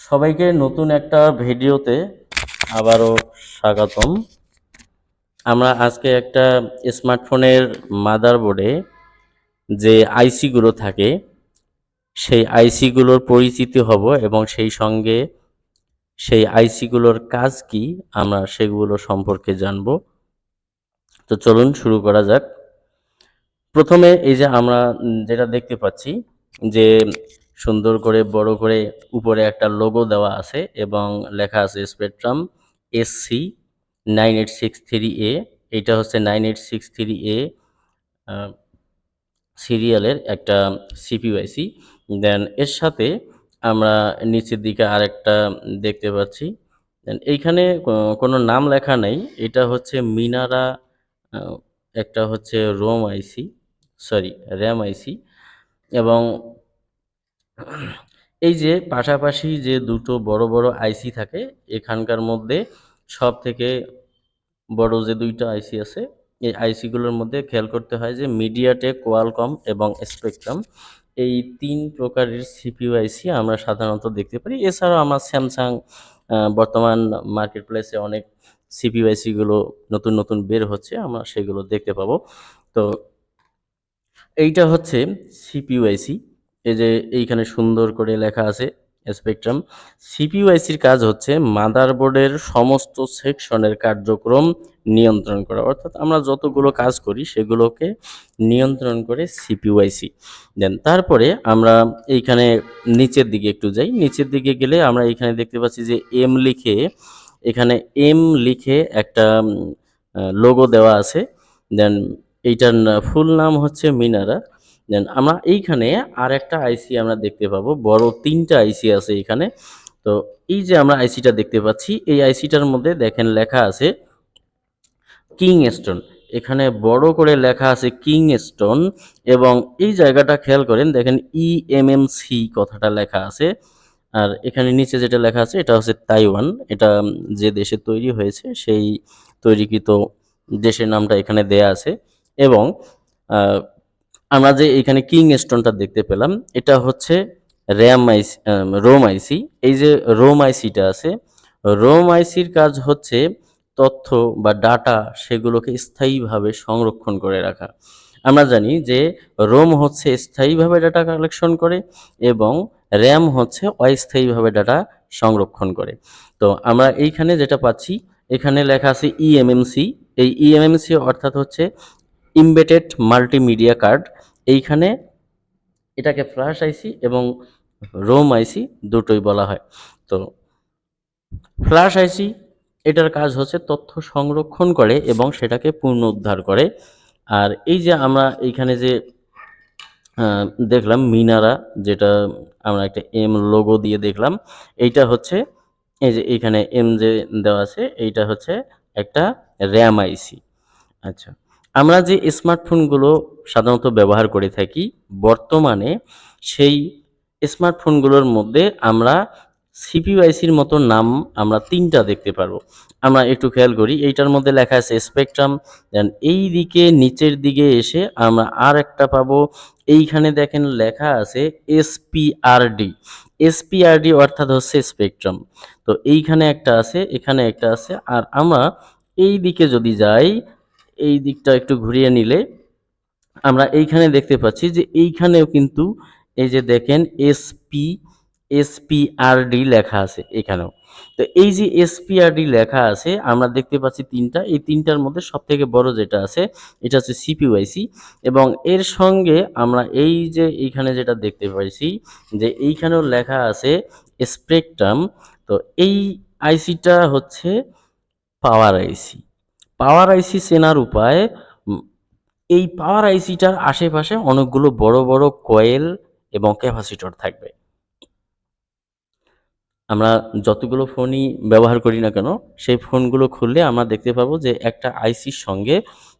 সবাইকে নতুন একটা ভিডিওতে আবারও স্বাগতম। আমরা আজকে একটা স্মার্টফোনের মাদারবোর্ডে যে আইসিগুলো থাকে সেই আইসিগুলোর পরিচিতি হব এবং সেই সঙ্গে সেই আইসিগুলোর কাজ কি আমরা সেগুলো সম্পর্কে জানব। তো চলুন শুরু করা যাক। প্রথমে এই যে আমরা যেটা দেখতে পাচ্ছি যে সুন্দর করে বড় করে উপরে একটা লোগো দেওয়া আছে এবং লেখা আছে স্পেকট্রাম SC 9863A। এইটা হচ্ছে 9863A সিরিয়ালের একটা সিপিইউআইসি। দেন এর সাথে আমরা নিচের দিকে আরেকটা দেখতে পাচ্ছি। দেন এইখানে কোনো নাম লেখা নাই। এটা হচ্ছে মিনারা, আ একটা হচ্ছে রোম আইসি, সরি র‍্যাম আইসি। এবং এই যে পাশাপাশি যে দুটো বড়, বড় আইসি থাকে এখানকার মধ্যে সবথেকে বড় যে ২ টা আইসি আছে, এই আইসিগুলোর মধ্যে খেয়াল করতে হয় যে মিডিয়াটেক, কোয়ালকম এবং স্পেকট্রাম এই ৩ প্রকারের সিপিইউ আইসি আমরা সাধারণত দেখতে পারি। এছাড়াও আমরা স্যামসাং, বর্তমান মার্কেট প্লেসে অনেক সিপিইউ আইসিগুলো নতুন, নতুন বের হচ্ছে। আমরা সেগুলো দেখতে পাবো। তো এইটা হচ্ছে সিপিইউআইসি। এই যে এইখানে সুন্দর করে লেখা আছে স্পেকট্রাম। সিপিইউআইসির কাজ হচ্ছে মাদারবোর্ডের সমস্ত সেকশনের কার্যক্রম নিয়ন্ত্রণ করা। অর্থাৎ আমরা যতগুলো কাজ করি সেগুলোকে নিয়ন্ত্রণ করে সিপিইউআইসি। দেন তারপরে আমরা এইখানে নিচের দিকে একটু যাই। নিচের দিকে গেলে আমরা এইখানে দেখতে পাচ্ছি যে এখানে এম লিখে একটা লোগো দেওয়া আছে। দেন এইটার ফুল নাম হচ্ছে মিনারা। দেন আমরা এইখানে আরেকটা আইসি আমরা দেখতে পাবো। বড় ৩ টা আইসি আছে এইখানে। তো এই যে আমরা আইসিটা দেখতে পাচ্ছি, এই আইসিটার মধ্যে দেখেন লেখা আছে কিংস্টোন। এখানে বড় করে লেখা আছে কিংস্টোন এবং এই জায়গাটা খেয়াল করেন, দেখেন ইএমএমসি কথাটা লেখা আছে। আর এখানে নিচে যেটা লেখা আছে এটা হচ্ছে তাইওয়ান। এটা যে দেশে তৈরি হয়েছে সেই তৈরিকৃত দেশের নামটা এখানে দেয়া আছে। এবং আ আমরা যে এইখানে কিংস্টোনটা দেখতে পেলাম এটা হচ্ছে রোম আইসি। এই যে রোম আইসিটা আছে, রোম আইসির কাজ হচ্ছে তথ্য বা ডাটা সেগুলোকে স্থায়ীভাবে সংরক্ষণ করে রাখা। আমরা জানি যে রোম হচ্ছে স্থায়ীভাবে ডাটা কালেকশন করে এবং র‍্যাম হচ্ছে অস্থায়ীভাবে ডাটা সংরক্ষণ করে। তো আমরা এইখানে যেটা পাচ্ছি, এখানে লেখা আছে ইএমএমসি। এই ইএমএমসি অর্থাৎ হচ্ছে এমবেডেড মাল্টিমিডিয়া কার্ড। এইখানে এটাকে ফ্ল্যাশ আইসি এবং রোম আইসি দুটোই বলা হয়। তো ফ্ল্যাশ আইসি এটার কাজ হচ্ছে তথ্য সংরক্ষণ করে এবং সেটাকে পুনরুদ্ধার করে। আর এই যে আমরা এইখানে যে আ দেখলাম মিনারা, যেটা আমরা একটা এম লোগো দিয়ে দেখলাম। এইটা হচ্ছে এই যে এইখানে এম যে দেওয়া আছে এইটা হচ্ছে একটা র‍্যাম আইসি। আচ্ছা। আমরা যে স্মার্টফোনগুলো সাধারণত ব্যবহার করে থাকি, বর্তমানে সেই স্মার্টফোনগুলোর মধ্যে আমরা সিপিইউআইসির মতো নাম আমরা ৩ টা দেখতে পারবো। আমরা একটু খেয়াল করি, এইটার মধ্যে লেখা আছে স্পেকট্রাম। দেন এইদিকে নিচের দিকে এসে আমরা আরেকটা পাবো। এইখানে দেখেন লেখা আছে এসপিআরডি। এসপিআরডি অর্থাৎ হচ্ছে স্পেকট্রাম। তো এইখানে একটা আছে, এখানে একটা আছে। আর আমরা এইদিকে যদি যাই, এই দিকটা একটু ঘুরিয়ে নিলে আমরা এইখানে দেখতে পাচ্ছি যে এইখানেও কিন্তু এই যে দেখেন এসপিআরডি লেখা আছে এখানেও। তো এই যে এসপিআরডি লেখা আছে আমরা দেখতে পাচ্ছি ৩ টা। এই ৩ টার মধ্যে সবথেকে বড় যেটা আছে এটা হচ্ছে সিপিইউআইসি এবং এর সঙ্গে আমরা এই যে এইখানে যেটা দেখতে পাইছি যে এইখানেও লেখা আছে স্পেকট্রাম। তো এই আইসিটা হচ্ছে পাওয়ার আইসি। পাওয়ার আইসি চেনার উপায়, উম এই পাওয়ার আইসিটার আশেপাশে অনেকগুলো বড়, বড় কয়েল এবং ক্যাপাসিটর থাকবে। আমরা যতগুলো ফোনই ব্যবহার করি না কেন, সেই ফোনগুলো খুললে আমরা দেখতে পাবো যে একটা আইসির সঙ্গে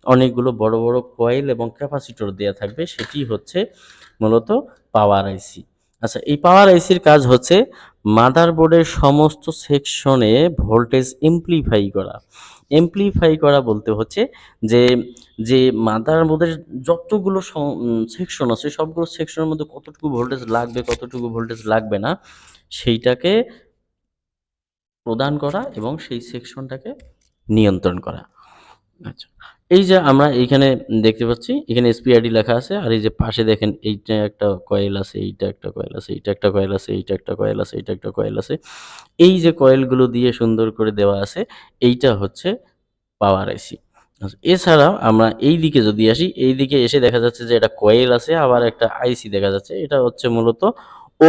অনেকগুলো বড়, বড় কয়েল এবং ক্যাপাসিটর দেয়া থাকবে। সেটি হচ্ছে মূলত পাওয়ার আইসি। আচ্ছা, এই পাওয়ার আইসির কাজ হচ্ছে মাদারবোর্ডের সমস্ত সেকশনে ভোল্টেজ এমপ্লিফাই করা। এমপ্লিফাই করা বলতে হচ্ছে যে, যে মাদারবোর্ডের যতগুলো সেকশন আছে সবগুলো সেকশনের মধ্যে কতটুকু ভোল্টেজ লাগবে, কতটুকু ভোল্টেজ লাগবে না সেইটাকে প্রদান করা এবং সেই সেকশনটাকে নিয়ন্ত্রণ করা। আচ্ছা। এই যে আমরা এইখানে দেখতে পাচ্ছি, এখানে SPID লেখা আছে। আর এই যে পাশে দেখেন এইটা একটা কয়েল আছে, এইটা একটা কয়েল আছে, এইটা একটা কয়েল আছে, এইটা একটা কয়েল আছে, এইটা একটা কয়েল আছে। এই যে কয়েলগুলো দিয়ে সুন্দর করে দেওয়া আছে, এইটা হচ্ছে পাওয়ার আইসি। আচ্ছা, এছাড়াও আমরা এইদিকে যদি আসি, এইদিকে এসে দেখা যাচ্ছে যে এটা কয়েল আছে, আবার একটা আইসি দেখা যাচ্ছে। এটা হচ্ছে মূলত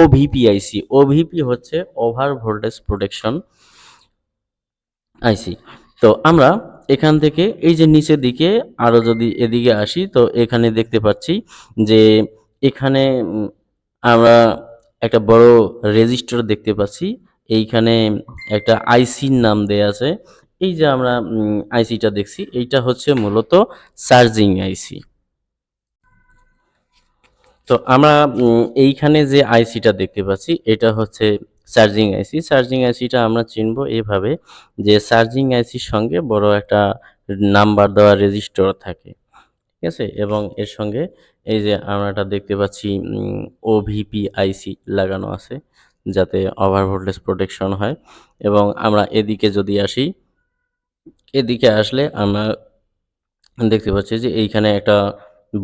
OVP আইসি। OVP হচ্ছে ওভার ভোল্টেজ প্রোটেকশন আইসি। তো আমরা এখান থেকে এই যে নিচের দিকে আরো যদি এদিকে আসি, তো এখানে দেখতে পাচ্ছি যে এখানে আমরা একটা বড় রেজিস্টার দেখতে পাচ্ছি। এইখানে একটা আইসির নাম দেয়া আছে। এই যে আমরা আইসিটা দেখছি, এইটা হচ্ছে মূলত চার্জিং আইসি। তো আমরা এইখানে যে আইসিটা দেখতে পাচ্ছি, এটা হচ্ছে চার্জিং আইসি। চার্জিং আইসিটা আমরা চিনব এভাবে যে চার্জিং আইসির সঙ্গে বড় একটা নাম্বার দেওয়া রেজিস্টার থাকে। ঠিক আছে? এবং এর সঙ্গে এই যে আমরা এটা দেখতে পাচ্ছি ওভিপি আইসি লাগানো আছে, যাতে ওভার ভোল্টেজ প্রোটেকশন হয়। এবং আমরা এদিকে যদি আসি, এদিকে আসলে আমরা দেখতে পাচ্ছি যে এইখানে একটা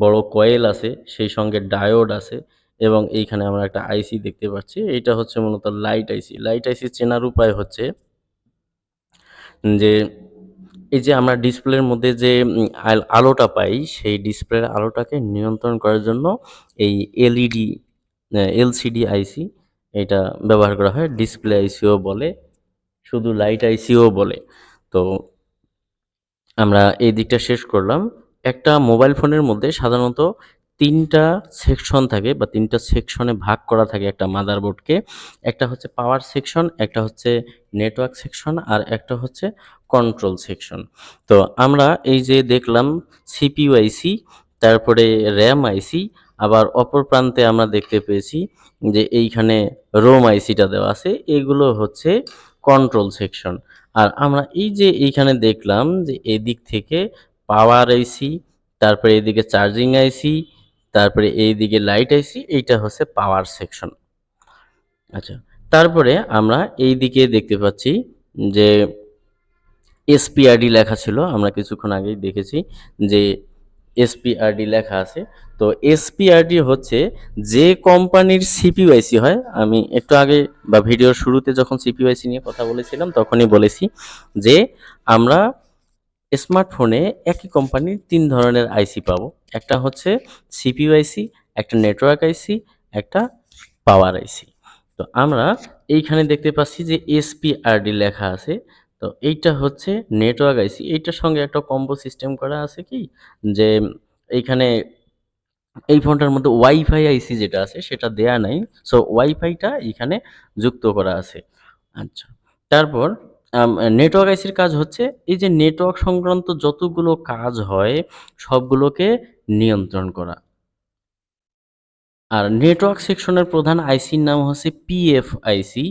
বড় কয়েল আছে, সেই সঙ্গে ডায়োড আছে এবং এইখানে আমরা একটা আইসি দেখতে পাচ্ছি। এইটা হচ্ছে মূলত লাইট আইসি। লাইট আইসি চেনার উপায় হচ্ছে যে এই যে আমরা ডিসপ্লের মধ্যে যে আলোটা পাই, সেই ডিসপ্লের আলোটাকে নিয়ন্ত্রণ করার জন্য এই এলইডি এলসিডি আইসি এটা ব্যবহার করা হয়। ডিসপ্লে আইসিও বলে, শুধু লাইট আইসিও বলে। তো আমরা এই দিকটা শেষ করলাম। একটা মোবাইল ফোনের মধ্যে সাধারণত ৩ টা সেকশন থাকে বা ৩ টা সেকশনে ভাগ করা থাকে একটা মাদারবোর্ডকে। একটা হচ্ছে পাওয়ার সেকশন, একটা হচ্ছে নেটওয়ার্ক সেকশন আর একটা হচ্ছে কন্ট্রোল সেকশন। তো আমরা এই যে দেখলাম সিপিইউ আইসি, তারপরে র‍্যাম আইসি, আবার অপর প্রান্তে আমরা দেখতে পেয়েছি যে এইখানে রোম আইসিটা দেওয়া আছে। এগুলো হচ্ছে কন্ট্রোল সেকশন। আর আমরা এই যে এইখানে দেখলাম যে এদিক থেকে পাওয়ার আইসি, তারপরে এদিকে চার্জিং আইসি, তারপরে এইদিকে লাইট আইসি, এইটা হচ্ছে পাওয়ার সেকশন। আচ্ছা, তারপরে আমরা এইদিকে দেখতে পাচ্ছি যে এসপিআরডি লেখা ছিল, আমরা কিছুক্ষণ আগেই দেখেছি যে এসপিআরডি লেখা আছে। তো এসপিআরডি হচ্ছে যে কোম্পানির সিপিইউ আইসি হয়, আমি একটু আগে বা ভিডিওর শুরুতে যখন সিপিইউ আইসি নিয়ে কথা বলেছিলাম তখনই বলেছি যে আমরা স্মার্টফোনে একই কোম্পানির ৩ ধরনের আইসি পাবো। একটা হচ্ছে সিপিইউ আইসি, একটা নেটওয়ার্ক আইসি, একটা পাওয়ার আইসি। তো আমরা এইখানে দেখতে পাচ্ছি যে এসপিআরডি লেখা আছে। তো এইটা হচ্ছে নেটওয়ার্ক আইসি। এইটার সঙ্গে একটা কম্বো সিস্টেম করা আছে কি যে এইখানে এই ফোনটার মধ্যে ওয়াইফাই আইসি যেটা আছে সেটা দেয়া নাই। সো ওয়াইফাইটা এখানে যুক্ত করা আছে। আচ্ছা। তারপর আম নেটওয়ার্ক আইসির কাজ হচ্ছে এই যে নেটওয়ার্ক সংক্রান্ত যতগুলো কাজ হয় সবগুলোকে নিয়ন্ত্রণ করা। আর নেটওয়ার্ক সেকশনের প্রধান আইসির নাম হচ্ছে পিএফআইসি।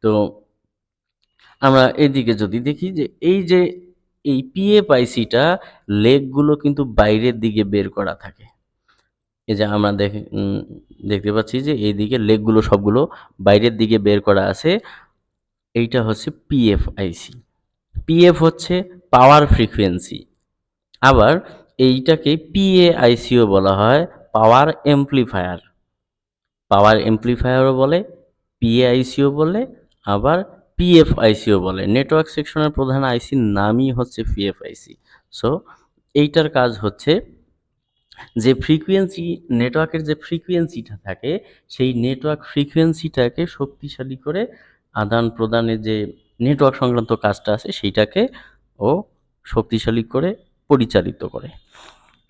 তো আমরা এদিকে যদি দেখি যে এই যে এই পিএফআইসিটা লেগগুলো কিন্তু বাইরের দিকে বের করা থাকে। এই যে আমরা দেখতে পাচ্ছি যে এইদিকে লেগগুলো সবগুলো বাইরের দিকে বের করা আছে। এইটা হচ্ছে পিএফআইসি। পিএফ হচ্ছে পাওয়ার ফ্রিকোয়েন্সি। আবার এইটাকে পিএআইসিও বলা হয়, পাওয়ার এমপ্লিফায়ার। পাওয়ার এমপ্লিফায়ারও বলে, পিএআইসিও বলে, আবার পিএফআইসিও বলে। নেটওয়ার্ক সেকশনের প্রধান আইসির নামই হচ্ছে পিএফআইসি। সো এইটার কাজ হচ্ছে যে ফ্রিকোয়েন্সি, নেটওয়ার্কের যে ফ্রিকোয়েন্সিটা থাকে সেই নেটওয়ার্ক ফ্রিকোয়েন্সিটাকে শক্তিশালী করে আদান প্রদানের যে নেটওয়ার্ক সংক্রান্ত কাজটা আছে সেইটাকে ও শক্তিশালী করে পরিচালিত করে।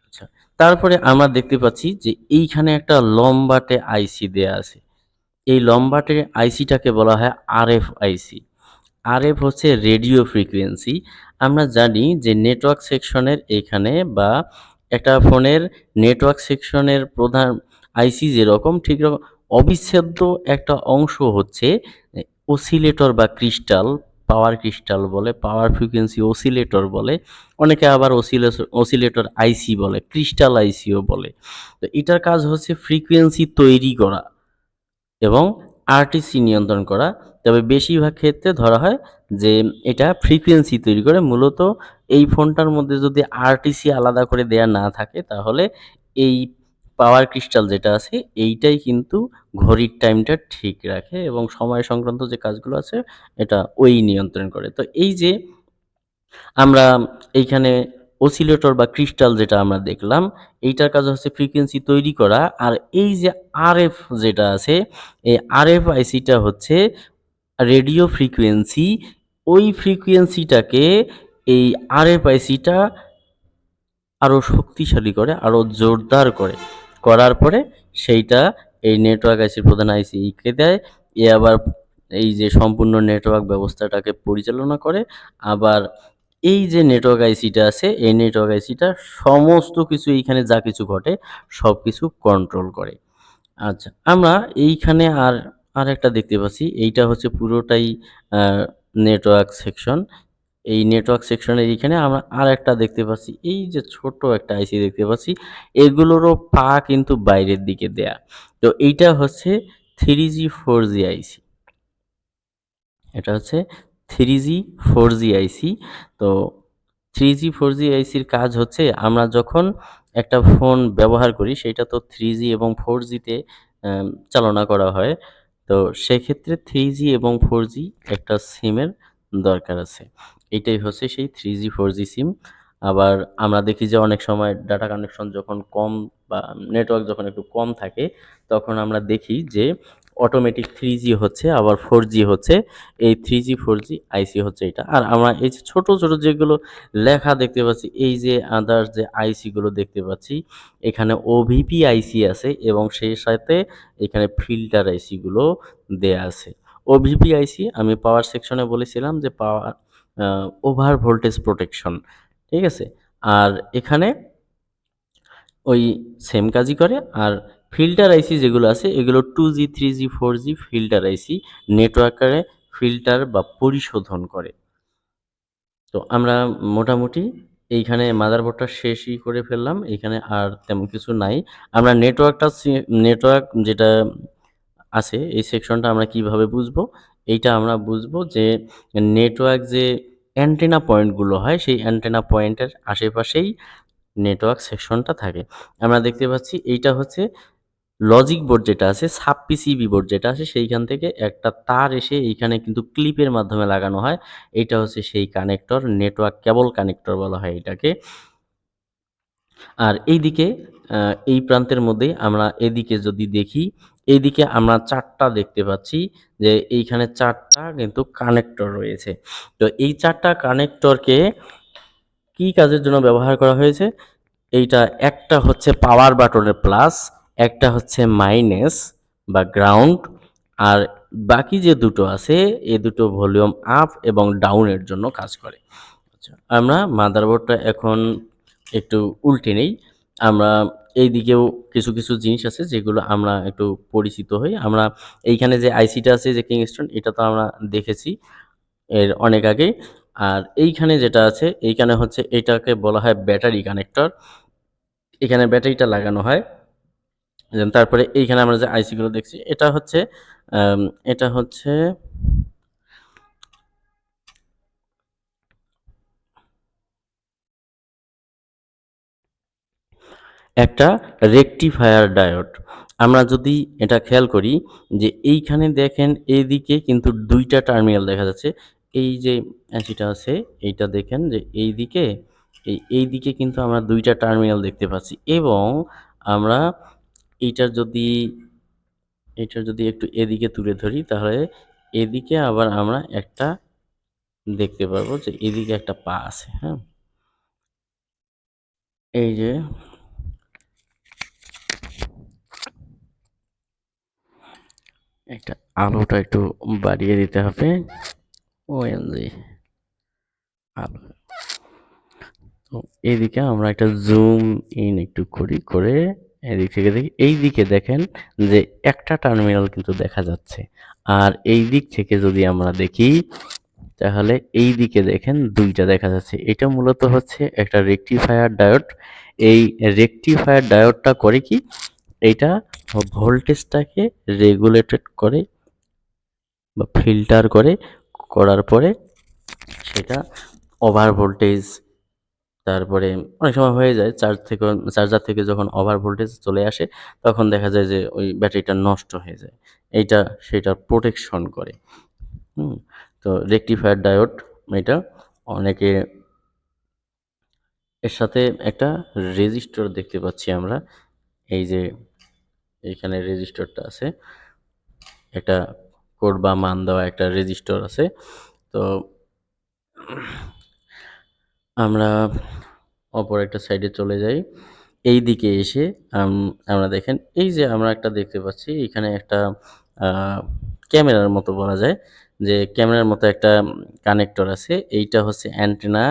আচ্ছা, তারপরে আমরা দেখতে পাচ্ছি যে এইখানে একটা লম্বাটে আইসি দেয়া আছে। এই লম্বাটে আইসিটাকে বলা হয় আরএফ আইসি। আরএফ হচ্ছে রেডিও ফ্রিকোয়েন্সি। আমরা জানি যে নেটওয়ার্ক সেকশনের এখানে বা একটা ফোনের নেটওয়ার্ক সেকশনের প্রধান আইসি যেরকম ঠিক রকম অবিচ্ছেদ্য একটা অংশ হচ্ছে অসিলেটর বা ক্রিস্টাল, পাওয়ার ক্রিস্টাল বলে, পাওয়ার ফ্রিকোয়েন্সি অসিলেটর বলে। অনেকে আবার অসিলেটর আইসি বলে, ক্রিস্টাল আইসিও বলে। তো এটার কাজ হচ্ছে ফ্রিকোয়েন্সি তৈরি করা এবং আরটিসি নিয়ন্ত্রণ করা। তবে বেশিরভাগ ক্ষেত্রে ধরা হয় যে এটা ফ্রিকোয়েন্সি তৈরি করে। মূলত এই ফোনটার মধ্যে যদি আরটিসি আলাদা করে দেয়া না থাকে তাহলে এই পাওয়ার ক্রিস্টাল যেটা আছে এইটাই কিন্তু ঘড়ির টাইমটা ঠিক রাখে এবং সময় সংক্রান্ত যে কাজগুলো আছে এটা ওই নিয়ন্ত্রণ করে। তো এই যে আমরা এইখানে অসিলেটর বা ক্রিস্টাল যেটা আমরা দেখলাম, এইটার কাজ হচ্ছে ফ্রিকোয়েন্সি তৈরি করা। আর এই যে আরএফ যেটা আছে, এই আরএফ আইসিটা হচ্ছে রেডিও ফ্রিকোয়েন্সি। ওই ফ্রিকোয়েন্সিটাকে এই আরএফ আইসিটা আরো শক্তিশালী করে, আরো জোরদার করে। করার পরে সেইটা এই নেটওয়ার্ক আইসির প্রধান আইসিকে দেয়। এ আবার এই যে সম্পূর্ণ নেটওয়ার্ক ব্যবস্থাটাকে পরিচালনা করে। আবার এই যে নেটওয়ার্ক আইসিটা আছে, এই নেটওয়ার্ক আইসিটা সমস্ত কিছু এইখানে যা কিছু ঘটে সবকিছু কন্ট্রোল করে। আচ্ছা, আমরা এইখানে আরেকটা দেখতে পাচ্ছি। এইটা হচ্ছে পুরোটাই আ নেটওয়ার্ক সেকশন। এই নেটওয়ার্ক সেকশনের এইখানে আমরা আরেকটা দেখতে পাচ্ছি। এই যে ছোট একটা আইসি দেখতে পাচ্ছি, এগুলোরও পা কিন্তু বাইরের দিকে দেয়া। তো এইটা হচ্ছে 3G 4G আইসি। এটা হচ্ছে 3G 4G আইসি। তো 3G 4G আইসির কাজ হচ্ছে আমরা যখন একটা ফোন ব্যবহার করি সেইটা তো 3G এবং 4G তে চালনা করা হয়। তো সেক্ষেত্রে 3G এবং 4G একটা সিমের দরকার আছে। এইটাই হচ্ছে সেই 3G 4G সিম। আবার আমরা দেখি যে অনেক সময় ডাটা কানেকশন যখন কম বা নেটওয়ার্ক যখন একটু কম থাকে তখন আমরা দেখি যে অটোমেটিক 3G হচ্ছে আবার 4G হচ্ছে। এই 3G 4G আইসি হচ্ছে এটা। আর আমরা এই যে ছোট, ছোট যেগুলো লেখা দেখতে পাচ্ছি, এই যে আদার্স যে আইসি গুলো দেখতে পাচ্ছি, এখানে ওভিপি আইসি আছে এবং সেই সাথে এখানে ফিল্টার আইসি গুলো দেয়া আছে। ওভিপি আইসি আমি পাওয়ার সেকশনে বলেছিলাম যে পাওয়ার ওভার ভোল্টেজ প্রোটেকশন। ঠিক আছে? আর এখানে ওই সেম কাজই করে। আর ফিল্টার আইসি যেগুলো আছে এগুলো 2G 3G 4G ফিল্টার আইসি নেটওয়ার্কারে ফিল্টার বা পরিশোধন করে। তো আমরা মোটামুটি এইখানে মাদারবোর্ডটা শেষই করে ফেললাম। এইখানে আর তেমন কিছু নাই। আমরা নেটওয়ার্ক যেটা আছে এই সেকশনটা আমরা কিভাবে বুঝবো? এইটা আমরা বুঝবো যে নেটওয়ার্ক যে অ্যান্টেনা পয়েন্টগুলো হয় সেই অ্যান্টেনা পয়েন্টের আশেপাশেই নেটওয়ার্ক সেকশনটা থাকে। আমরা দেখতে পাচ্ছি এইটা হচ্ছে লজিক বোর্ড যেটা আছে, সাব পিসিবি বোর্ড যেটা আছে সেইখান থেকে একটা তার এসে এইখানে কিন্তু ক্লিপের মাধ্যমে লাগানো হয়। এইটা হচ্ছে সেই কানেক্টর, নেটওয়ার্ক কেবল কানেক্টর বলা হয় এটাকে। আর এইদিকে আ এই প্রান্তের মধ্যেই আমরা এদিকে যদি দেখি, এইদিকে আমরা ৪ টা দেখতে পাচ্ছি যে এইখানে ৪ টা কিন্তু কানেক্টর রয়েছে। তো এই ৪ টা কানেক্টরকে কি কাজের জন্য ব্যবহার করা হয়েছে? এইটা একটা হচ্ছে পাওয়ার বাটনের প্লাস, একটা হচ্ছে মাইনাস বা গ্রাউন্ড, আর বাকি যে দুটো আছে এ দুটো ভলিউম আপ এবং ডাউনের জন্য কাজ করে। আচ্ছা, আমরা মাদারবোর্ডটা এখন একটু উল্টে নেই। আমরা এইদিকেও কিছু, কিছু জিনিস আছে যেগুলো আমরা একটু পরিচিত হই। আমরা এইখানে যে আইসিটা আছে যে কিংস্টোন এটা তো আমরা দেখেছি এর অনেক আগেই। আর এইখানে যেটা আছে এইখানে হচ্ছে এটাকে বলা হয় ব্যাটারি কানেক্টর। এখানে ব্যাটারিটা লাগানো হয়। দেন তারপরে এইখানে আমরা যে আইসি গুলো দেখছি আম এটা হচ্ছে একটা রেকটিফায়ার ডায়োড। আমরা যদি এটা খেয়াল করি যে এইখানে দেখেন এইদিকে কিন্তু ২ টা টার্মিনাল দেখা যাচ্ছে। এই যে আইসিটা আছে এইটা দেখেন যে এইদিকে কিন্তু আমরা ২ টা টার্মিনাল দেখতে পাচ্ছি এবং আমরা এইটার যদি একটু এদিকে তুলে ধরি তাহলে এদিকে আবার আমরা একটা দেখতে পারবো যে এদিকে একটা পা আছে, হ্যাঁ? এই যে একটা আলোটা একটু বাড়িয়ে দিতে হবে। ওএমজি আলো। তো এইদিকে আমরা একটা জুম ইন একটু করি, করে এদিক থেকে দেখি। এইদিকে দেখেন যে একটা টার্মিনাল কিন্তু দেখা যাচ্ছে। আর এই দিক থেকে যদি আমরা দেখি তাহলে এইদিকে দেখেন ২ টা দেখা যাচ্ছে। এটা মূলত হচ্ছে একটা রেকটিফায়ার ডায়োড। এই রেকটিফায়ার ডায়োডটা করে কি? এইটা ভোল্টেজটাকে রেগুলেটেড করে বা ফিল্টার করে, করার পরে এটা ওভার ভোল্টেজ, তারপরে অনেক সময় হয়ে যায় চার্জার থেকে যখন ওভার ভোল্টেজ চলে আসে তখন দেখা যায় যে ওই ব্যাটারিটা নষ্ট হয়ে যায়। এইটা সেটার প্রোটেকশন করে। হুম? তো রেকটিফায়ার ডায়োড এটা অনেকে এর সাথে একটা রেজিস্টর দেখতে পাচ্ছি আমরা। এই যে এইখানে রেজিস্টরটা আছে। একটা কোড বা মান দেওয়া একটা রেজিস্টর আছে। তো আমরা অপর একটা সাইডে চলে যাই। এইদিকে এসে আম আমরা দেখেন এই যে আমরা একটা দেখতে পাচ্ছি এখানে একটা আ ক্যামেরার মতো বলা যায় যে ক্যামেরার মতো একটা কানেক্টর আছে। এইটা হচ্ছে অ্যান্টেনা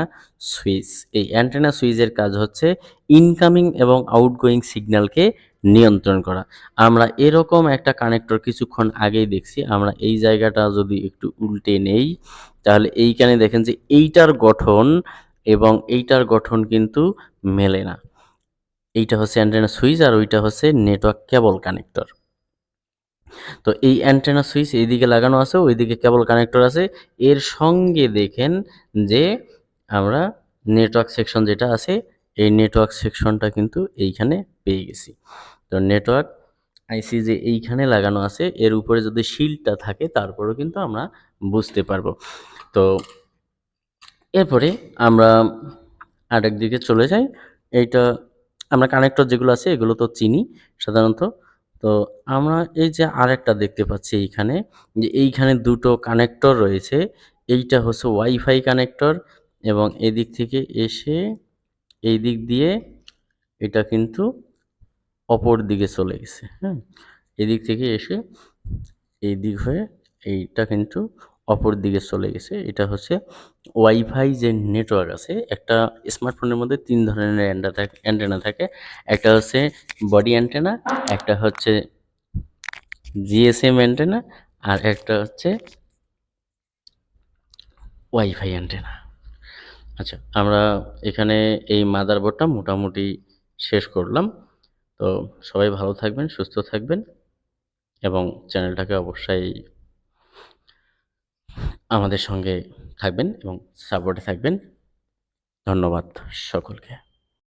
সুইচ। এই অ্যান্টেনা সুইচের কাজ হচ্ছে ইনকামিং এবং আউটগোয়িং সিগন্যালকে নিয়ন্ত্রণ করা। আমরা এরকম একটা কানেক্টর কিছুক্ষণ আগেই দেখছি। আমরা এই জায়গাটা যদি একটু উল্টে নেই, তাহলে এইখানে দেখেন যে এইটার গঠন এবং এইটার গঠন কিন্তু মেলে না। এইটা হচ্ছে অ্যান্টেনা সুইচ আর ওইটা হচ্ছে নেটওয়ার্ক কেবল কানেক্টর। তো এই অ্যান্টেনা সুইচ এইদিকে লাগানো আছে, ওইদিকে কেবল কানেক্টর আছে। এর সঙ্গে দেখেন যে আমরা নেটওয়ার্ক সেকশন যেটা আছে, এই নেটওয়ার্ক সেকশনটা কিন্তু এইখানে পেয়ে গেছি। তো নেটওয়ার্ক আইসি যে এইখানে লাগানো আছে, এর উপরে যদি শিল্ডটা থাকে তারপরেও কিন্তু আমরা বুঝতে পারবো। তো এরপরে আমরা আরেক দিকে চলে যাই। এইটা আমরা কানেক্টর যেগুলো আছে এগুলো তো চিনি সাধারণত। তো আমরা এই যে আরেকটা দেখতে পাচ্ছি এইখানে যে এইখানে দুটো কানেক্টর রয়েছে। এইটা হচ্ছে ওয়াইফাই কানেক্টর এবং এদিক থেকে এসে এই দিক দিয়ে এটা কিন্তু অপর দিকে চলে গেছে, হ্যাঁ? এদিক থেকে এসে এই দিক হয়ে এইটা কিন্তু অপর দিকে চলে গেছে। এটা হচ্ছে ওয়াইফাই যে নেটওয়ার্ক আছে, একটা স্মার্টফোনের মধ্যে ৩ ধরনের অ্যান্টেনা থাকে। একটা হচ্ছে বডি অ্যান্টেনা, একটা হচ্ছে জিএসএম অ্যান্টেনা, আর একটা হচ্ছে ওয়াইফাই অ্যান্টেনা। আচ্ছা, আমরা এখানে এই মাদারবোর্ডটা মোটামুটি শেষ করলাম। তো সবাই ভালো থাকবেন, সুস্থ থাকবেন এবং চ্যানেলটাকে অবশ্যই আমাদের সঙ্গে থাকবেন এবং সাপোর্টে থাকবেন। ধন্যবাদ সকলকে।